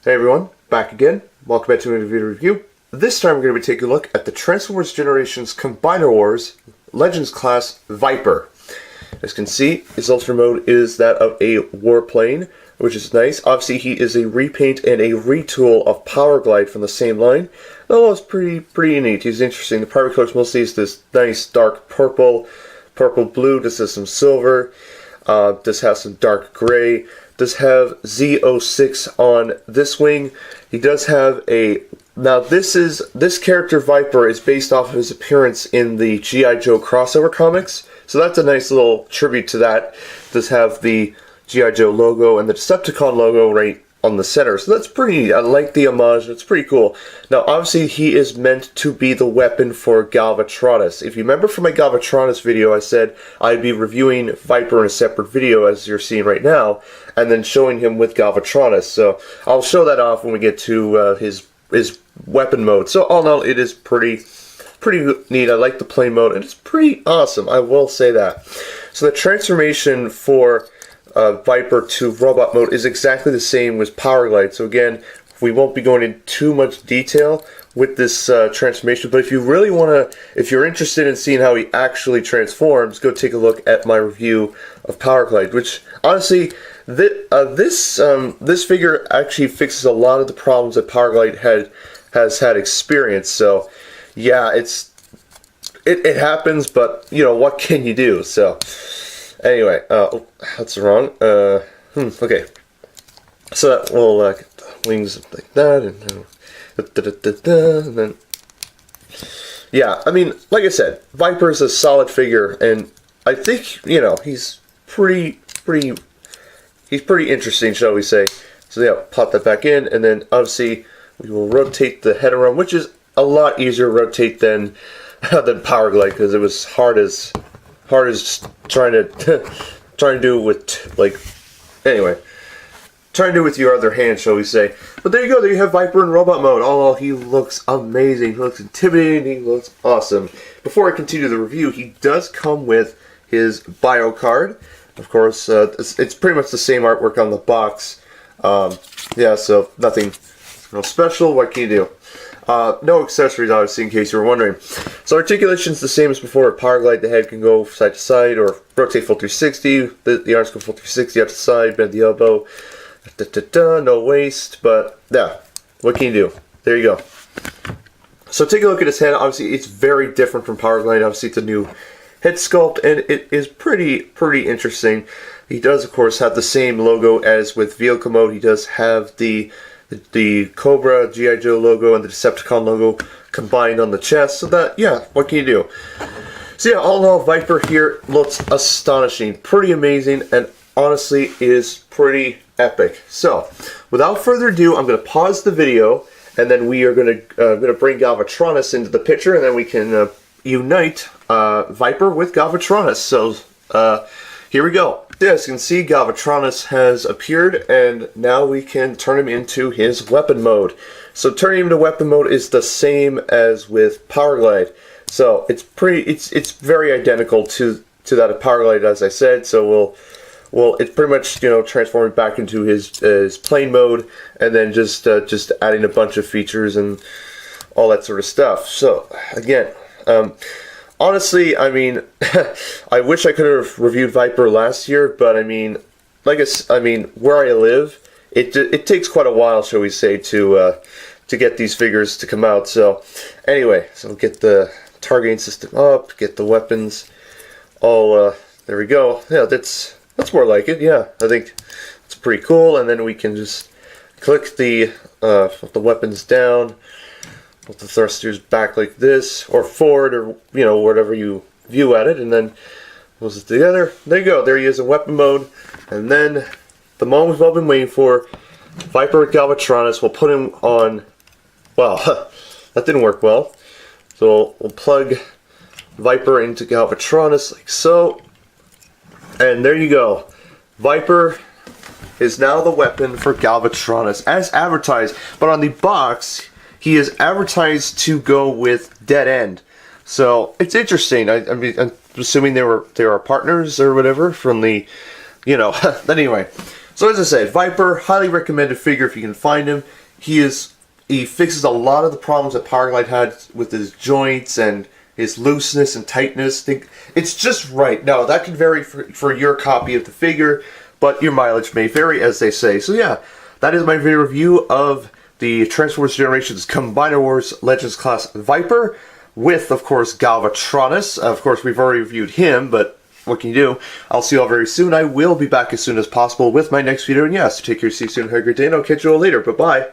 Hey everyone, back again. Welcome back to another video review. This time we're going to be taking a look at the Transformers Generations Combiner Wars Legends Class Viper. As you can see, his ultra mode is that of a warplane, which is nice. Obviously he is a repaint and a retool of Power Glide from the same line. Oh, it's pretty neat. He's interesting. The primary colors mostly is this nice dark purple, blue. This has some silver. This has some dark gray. Does have Z06 on this wing. He does have a... Now this character Viper is based off of his appearance in the G.I. Joe crossover comics. So that's a nice little tribute to that. Does have the G.I. Joe logo and the Decepticon logo right on the center. So that's pretty neat. I like the homage. It's pretty cool. Now obviously he is meant to be the weapon for Galvatronus. If you remember from my Galvatronus video, I said I'd be reviewing Viper in a separate video as you're seeing right now, and then showing him with Galvatronus. So I'll show that off when we get to his weapon mode. So all in all, it is pretty neat. I like the plane mode, and it's pretty awesome. I will say that. So the transformation for Viper to robot mode is exactly the same as Power Glide. So again, we won't be going into too much detail with this transformation, but if you really want to, if you're interested in seeing how he actually transforms, go take a look at my review of Power Glide, which honestly, this figure actually fixes a lot of the problems that Power Glide has had experienced. So yeah, it happens, but you know, what can you do? So anyway, oh, that's wrong. Okay, so that will get the wings like that, and then yeah, I mean, like I said, Viper is a solid figure, and I think, you know, he's pretty interesting, shall we say. So yeah, pop that back in, and then obviously we will rotate the head around, which is a lot easier to rotate than Power Glide, because it was hard as trying to do it with, like, anyway, trying to do it with your other hand, shall we say. But there you go, there you have Viper in robot mode. All in all, he looks amazing, he looks intimidating, he looks awesome. Before I continue the review, he does come with his bio card. Of course, it's pretty much the same artwork on the box. Yeah, so nothing special. What can you do? No accessories, obviously, in case you were wondering. So articulation's the same as before. Power Glide, the head can go side to side or rotate full 360. The arms go full 360 out to the side, bend the elbow. No waist, but yeah, what can you do? There you go. So take a look at his head. Obviously, it's very different from Power Glide. Obviously, it's a new head sculpt, and it is pretty interesting. He does, of course, have the same logo as with vehicle mode. He does have the Cobra G.I. Joe logo and the Decepticon logo combined on the chest. So that, yeah, what can you do? So yeah, all in all, Viper here looks astonishing, pretty amazing, and honestly is pretty epic. So without further ado, I'm going to pause the video, and then we are going to bring Galvatronus into the picture, and then we can unite Viper with Galvatronus. So here we go. As you can see, Galvatronus has appeared, and now we can turn him into his weapon mode. So turning him into weapon mode is the same as with Power Glide. So it's very identical to that of Power Glide, as I said. So it's pretty much, you know, transforming back into his plane mode, and then just adding a bunch of features and all that sort of stuff. So again, honestly, I mean, I wish I could have reviewed Viper last year, but I mean, where I live, it takes quite a while, shall we say, to get these figures to come out. So anyway, so get the targeting system up, get the weapons all. There we go. Yeah, that's more like it. Yeah, I think it's pretty cool. And then we can just click the weapons down. With the thrusters back like this, or forward, or, you know, whatever you view at it, and then pulls it together. There you go. There he is in weapon mode. And then the moment we've all been waiting for, Viper with Galvatronus. We'll put him on. Well, that didn't work well. So we'll plug Viper into Galvatronus like so, and there you go. Viper is now the weapon for Galvatronus as advertised, but on the box he is advertised to go with Dead End. So it's interesting. I mean, I'm assuming they were partners or whatever from the, you know. Anyway, So as I said, Viper, highly recommended figure if you can find him. He fixes a lot of the problems that Powerglide had with his joints and his looseness and tightness. It's just right. Now, that can vary for your copy of the figure, but your mileage may vary, as they say. So yeah, that is my video review of the Transformers Generations Combiner Wars Legends Class Viper with, of course, Galvatronus. Of course, we've already reviewed him, but what can you do? I'll see you all very soon. I will be back as soon as possible with my next video. And yes, take care, see you soon, have a great day, and I'll catch you all later. Bye-bye.